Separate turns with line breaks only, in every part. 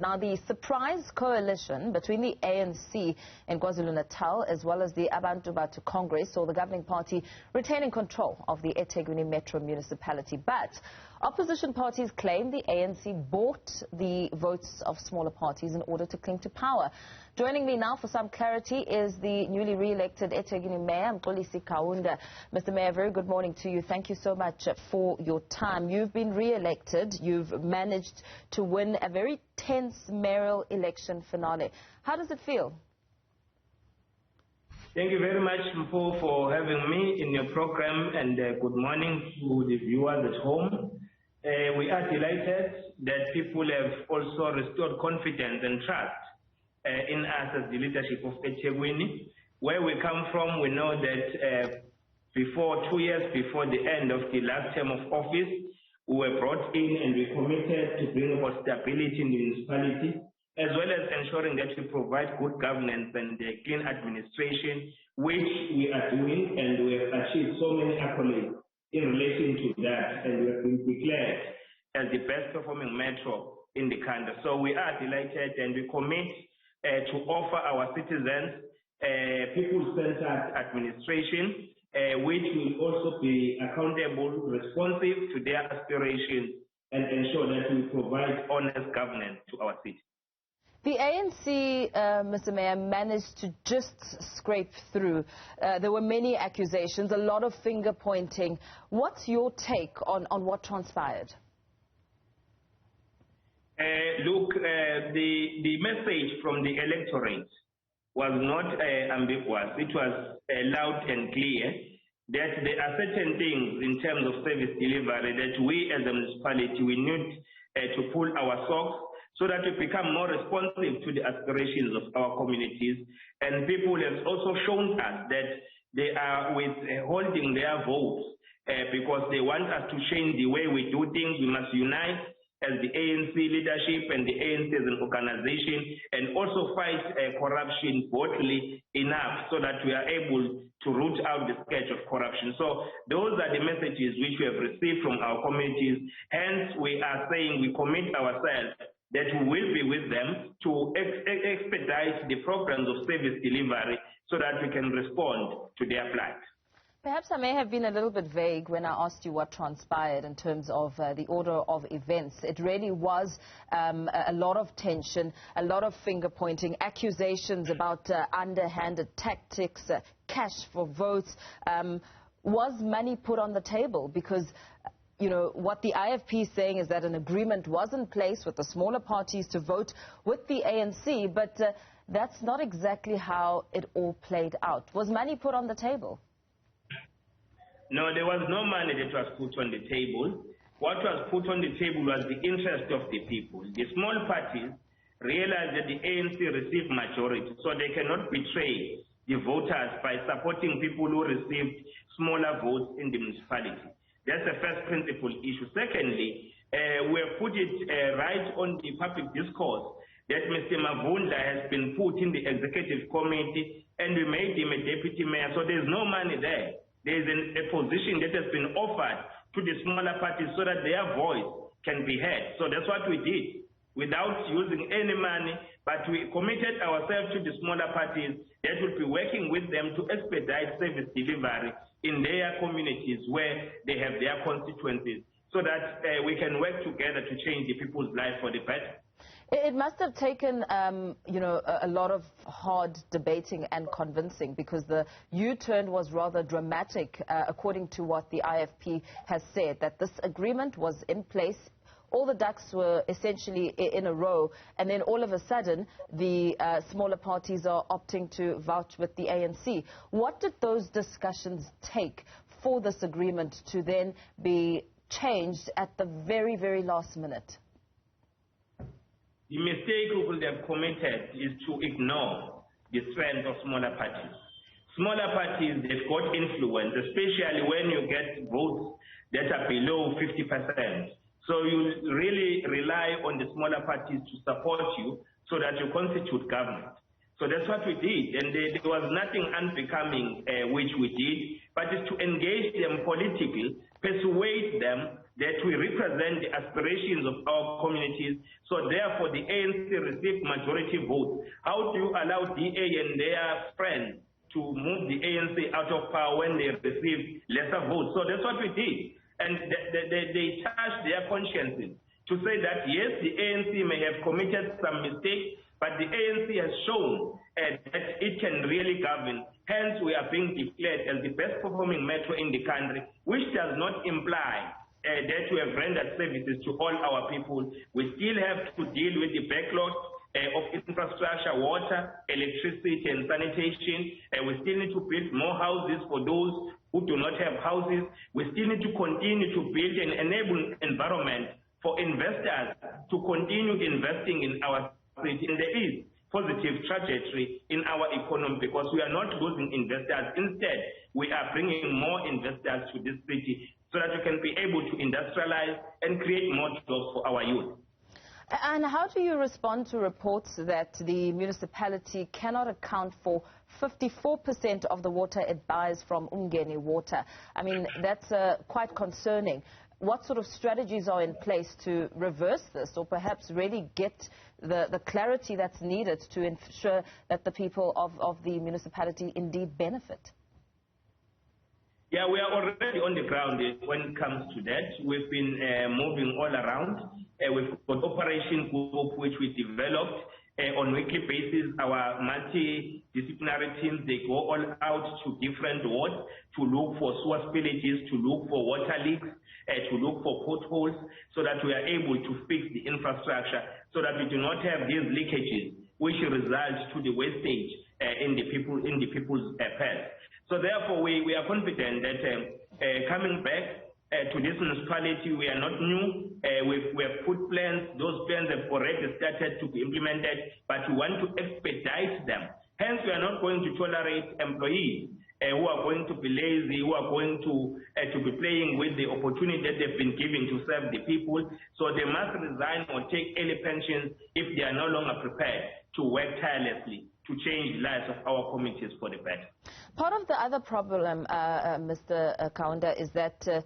Now, the surprise coalition between the ANC in KwaZulu-Natal as well as the Abantu Batho Congress saw the governing party retaining control of the eThekwini Metro Municipality. But opposition parties claim the ANC bought the votes of smaller parties in order to cling to power. Joining me now for some clarity is the newly re-elected eThekwini Mayor Mxolisi Kaunda. Mr. Mayor, very good morning to you. Thank you so much for your time. You've been re-elected. You've managed to win a very tense mayoral election finale. How does it feel?
Thank you very much, Mpo, for having me in your program, and good morning to the viewers at home. We are delighted that people have also restored confidence and trust in us as the leadership of eThekwini. Where we come from, we know that 2 years before the end of the last term of office, we were brought in and we committed to bring about stability in the municipality, as well as ensuring that we provide good governance and clean administration, which we are doing, and we have achieved so many accolades in relation to that, and we have been declared as the best performing metro in the country. So we are delighted, and we commit to offer our citizens people-centered administration, which will also be accountable, responsive to their aspirations, and ensure that we provide honest governance to our city.
The ANC, Mr. Mayor, managed to just scrape through. There were many accusations, a lot of finger-pointing. What's your take on what transpired?
Look, the message from the electorate was not ambiguous. It was loud and clear that there are certain things in terms of service delivery that we as a municipality, we need to pull our socks so that we become more responsive to the aspirations of our communities. And people have also shown us that they are withholding their votes because they want us to change the way we do things. We must unite as the ANC leadership and the ANC as an organization, and also fight corruption boldly enough so that we are able to root out the scourge of corruption. So those are the messages which we have received from our communities. Hence, we are saying we commit ourselves that we will be with them to expedite the programs of service delivery so that we can respond to their plight.
Perhaps I may have been a little bit vague when I asked you what transpired in terms of the order of events. It really was a lot of tension, a lot of finger-pointing, accusations about underhanded tactics, cash for votes. Was money put on the table? Because you know, what the IFP is saying is that an agreement was in place with the smaller parties to vote with the ANC, but that's not exactly how it all played out. Was money put on the table?
No, there was no money that was put on the table. What was put on the table was the interest of the people. The small parties realized that the ANC received majority, so they cannot betray the voters by supporting people who received smaller votes in the municipality. That's the first principal issue. Secondly, we have put it right on the public discourse that Mr. Mavunda has been put in the executive committee, and we made him a deputy mayor, so there's no money there. There's a position that has been offered to the smaller parties so that their voice can be heard. So that's what we did without using any money, but we committed ourselves to the smaller parties that will be working with them to expedite service delivery in their communities where they have their constituencies so that we can work together to change the people's life for the better.
It must have taken, you know, a lot of hard debating and convincing, because the U-turn was rather dramatic, according to what the IFP has said, that this agreement was in place. All the ducks were essentially in a row, and then all of a sudden, the smaller parties are opting to vouch with the ANC. What did those discussions take for this agreement to then be changed at the very, very last minute?
The mistake we would have committed is to ignore the strength of smaller parties. Smaller parties, they've got influence, especially when you get votes that are below 50%. So you really rely on the smaller parties to support you so that you constitute government. So that's what we did, and there was nothing unbecoming which we did, but it's to engage them politically, persuade them that we represent the aspirations of our communities. So therefore, the ANC received majority votes. How do you allow DA and their friends to move the ANC out of power when they received lesser votes? So that's what we did. And they charged their consciences to say that, yes, the ANC may have committed some mistakes, but the ANC has shown that it can really govern. Hence, we are being declared as the best performing metro in the country, which does not imply that we have rendered services to all our people. We still have to deal with the backlog of infrastructure, water, electricity, and sanitation. We still need to build more houses for those who do not have houses. We still need to continue to build an enabling environment for investors to continue investing in our city. And there is positive trajectory in our economy because we are not losing investors. Instead, we are bringing more investors to this city so that we can be able to industrialize and create more jobs for our youth.
And how do you respond to reports that the municipality cannot account for 54% of the water it buys from Umgeni Water? I mean, that's quite concerning. What sort of strategies are in place to reverse this, or perhaps really get the clarity that's needed to ensure that the people of the municipality indeed benefit?
Yeah, we are already on the ground when it comes to that. We've been moving all around. We've got operation group which we developed on a weekly basis. Our multidisciplinary teams, they go all out to different wards to look for sewer spillages, to look for water leaks, to look for potholes, so that we are able to fix the infrastructure, so that we do not have these leakages, which result to the wastage in the people's pets. So therefore, we are confident that coming back to this municipality, we are not new. We have put plans. Those plans have already started to be implemented, but we want to expedite them. Hence, we are not going to tolerate employees who are going to be lazy, who are going to be playing with the opportunity that they've been given to serve the people. So they must resign or take early pensions if they are no longer prepared to work tirelessly to change the lives of our communities for the better.
Part of the other problem, Mr. Kaunda, is that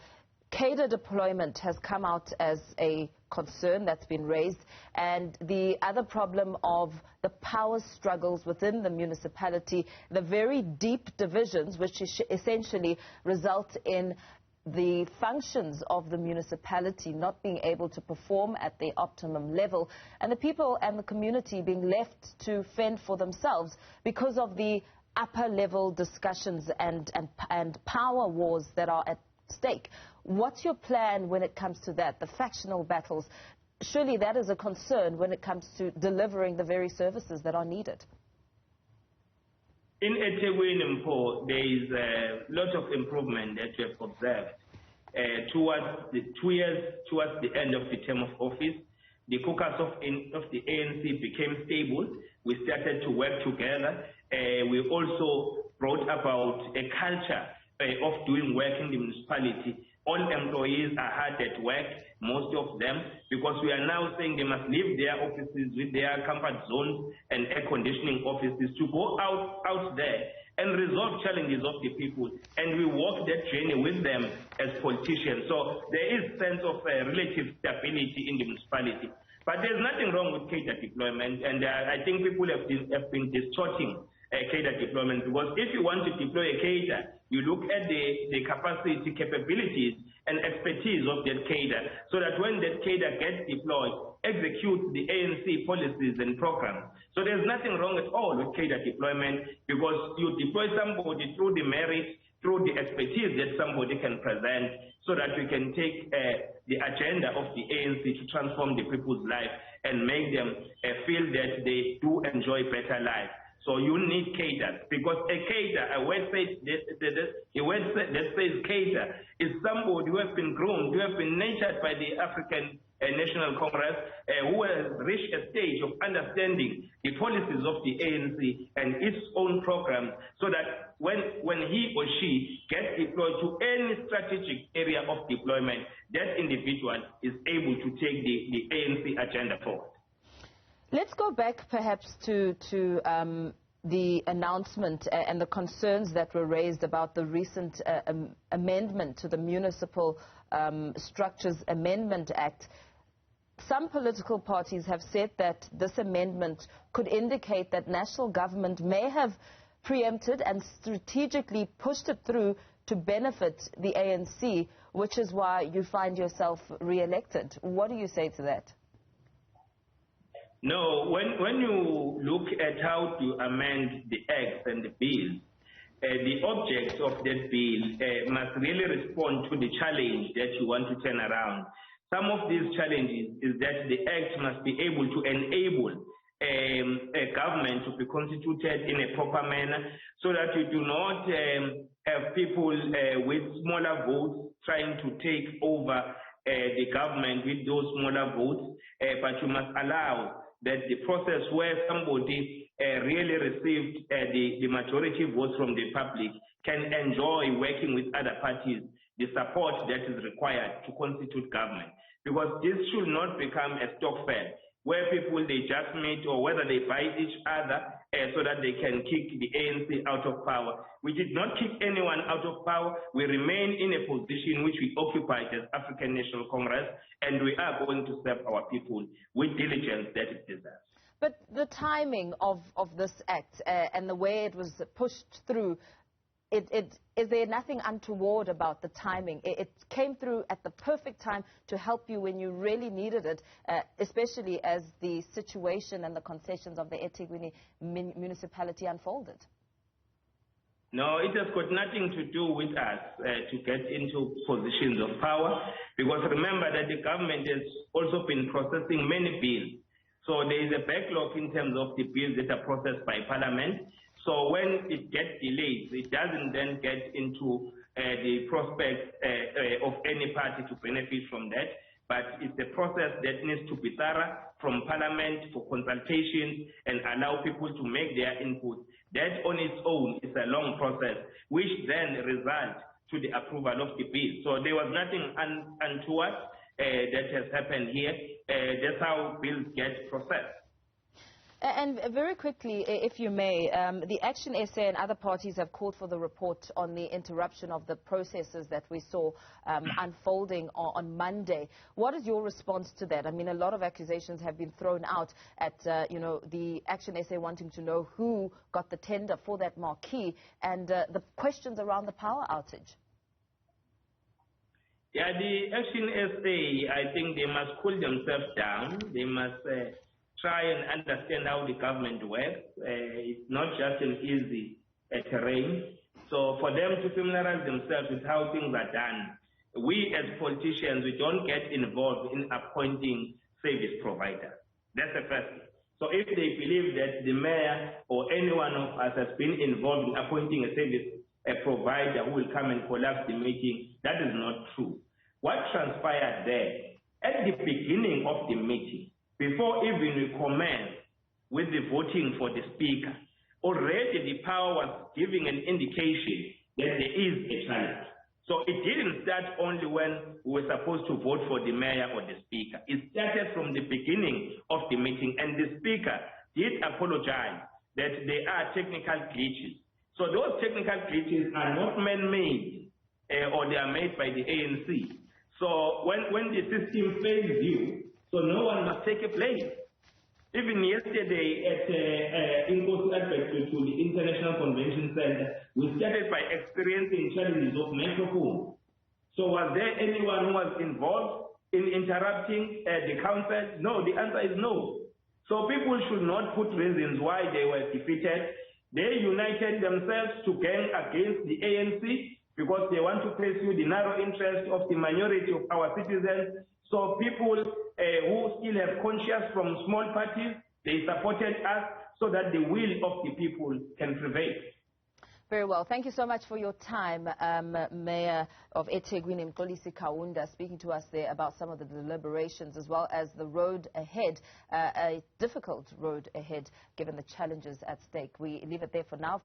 cadre deployment has come out as a concern that's been raised, and the other problem of the power struggles within the municipality, the very deep divisions which essentially result in the functions of the municipality not being able to perform at the optimum level, and the people and the community being left to fend for themselves because of the upper level discussions and power wars that are at stake. What's your plan when it comes to that, the factional battles? Surely that is a concern when it comes to delivering the very services that are needed.
In eThekwini, there is a lot of improvement that we have observed towards the 2 years towards the end of the term of office. The caucus of the ANC became stable. We started to work together. We also brought about a culture of doing work in the municipality. All employees are hard at work, most of them, because we are now saying they must leave their offices with their comfort zones and air conditioning offices to go out there and resolve challenges of the people. And we walk that journey with them as politicians. So there is a sense of relative stability in the municipality. But there's nothing wrong with cadre deployment, and I think people have been distorting cadre deployment, because if you want to deploy a cadre, you look at the capacity, capabilities, and expertise of that cadre, so that when that cadre gets deployed, execute the ANC policies and programs. So there's nothing wrong at all with cadre deployment, because you deploy somebody through the merit, through the expertise that somebody can present, so that we can take the agenda of the ANC to transform the people's life and make them feel that they do enjoy better life. So you need cadres, because a cadre, a website that says cadre, is somebody who has been groomed, who has been nurtured by the African National Congress, who has reached a stage of understanding the policies of the ANC and its own programs, so that when he or she gets deployed to any strategic area of deployment, that individual is able to take the ANC agenda forward.
Let's go back perhaps to the announcement and the concerns that were raised about the recent amendment to the Municipal Structures Amendment Act. Some political parties have said that this amendment could indicate that national government may have preempted and strategically pushed it through to benefit the ANC, which is why you find yourself re-elected. What do you say to that?
No, when you look at how to amend the acts and the bills, the objects of that bill must really respond to the challenge that you want to turn around. Some of these challenges is that the act must be able to enable a government to be constituted in a proper manner, so that you do not have people with smaller votes trying to take over the government with those smaller votes, but you must allow that the process where somebody really received the majority votes from the public can enjoy working with other parties the support that is required to constitute government. Because this should not become a stock fair where people, they just meet or whether they buy each other so that they can kick the ANC out of power. We did not kick anyone out of power. We remain in a position which we occupied as African National Congress, and we are going to serve our people with diligence that it deserves.
But the timing of this act and the way it was pushed through, is there nothing untoward about the timing? It came through at the perfect time to help you when you really needed it, especially as the situation and the concessions of the eThekwini municipality unfolded.
No, it has got nothing to do with us to get into positions of power, because remember that the government has also been processing many bills. So there is a backlog in terms of the bills that are processed by Parliament. So when it gets delayed, it doesn't then get into the prospect of any party to benefit from that. But it's a process that needs to be thorough from Parliament for consultations and allow people to make their input. That on its own is a long process, which then results to the approval of the bill. So there was nothing untoward that has happened here. That's how bills get processed.
And very quickly, if you may, the Action SA and other parties have called for the report on the interruption of the processes that we saw unfolding on Monday. What is your response to that? I mean, a lot of accusations have been thrown out at, the Action SA wanting to know who got the tender for that marquee and the questions around the power outage.
Yeah, the Action SA, I think they must cool themselves down. They must try and understand how the government works. It's not just an easy terrain. So for them to familiarize themselves with how things are done, we as politicians, we don't get involved in appointing service providers. That's the first thing. So if they believe that the mayor or any one of us has been involved in appointing a service provider who will come and collapse the meeting, that is not true. What transpired there, at the beginning of the meeting, before even we commenced with the voting for the speaker, already the power was giving an indication that there is a challenge. So it didn't start only when we were supposed to vote for the mayor or the speaker. It started from the beginning of the meeting, and the speaker did apologize that there are technical glitches. So those technical glitches are not man-made or they are made by the ANC. So when the system fails you, so no one must take a blame. Even yesterday at to the International Convention Center, we started by experiencing challenges of microphone. So was there anyone who was involved in interrupting the council? No, the answer is no. So people should not put reasons why they were defeated. They united themselves to gang against the ANC because they want to pursue the narrow interest of the minority of our citizens. So people who still have conscience from small parties, they supported us so that the will of the people can prevail.
Very well. Thank you so much for your time, Mayor of eThekwini Mxolisi Kaunda, speaking to us there about some of the deliberations as well as the road ahead, a difficult road ahead given the challenges at stake. We leave it there for now.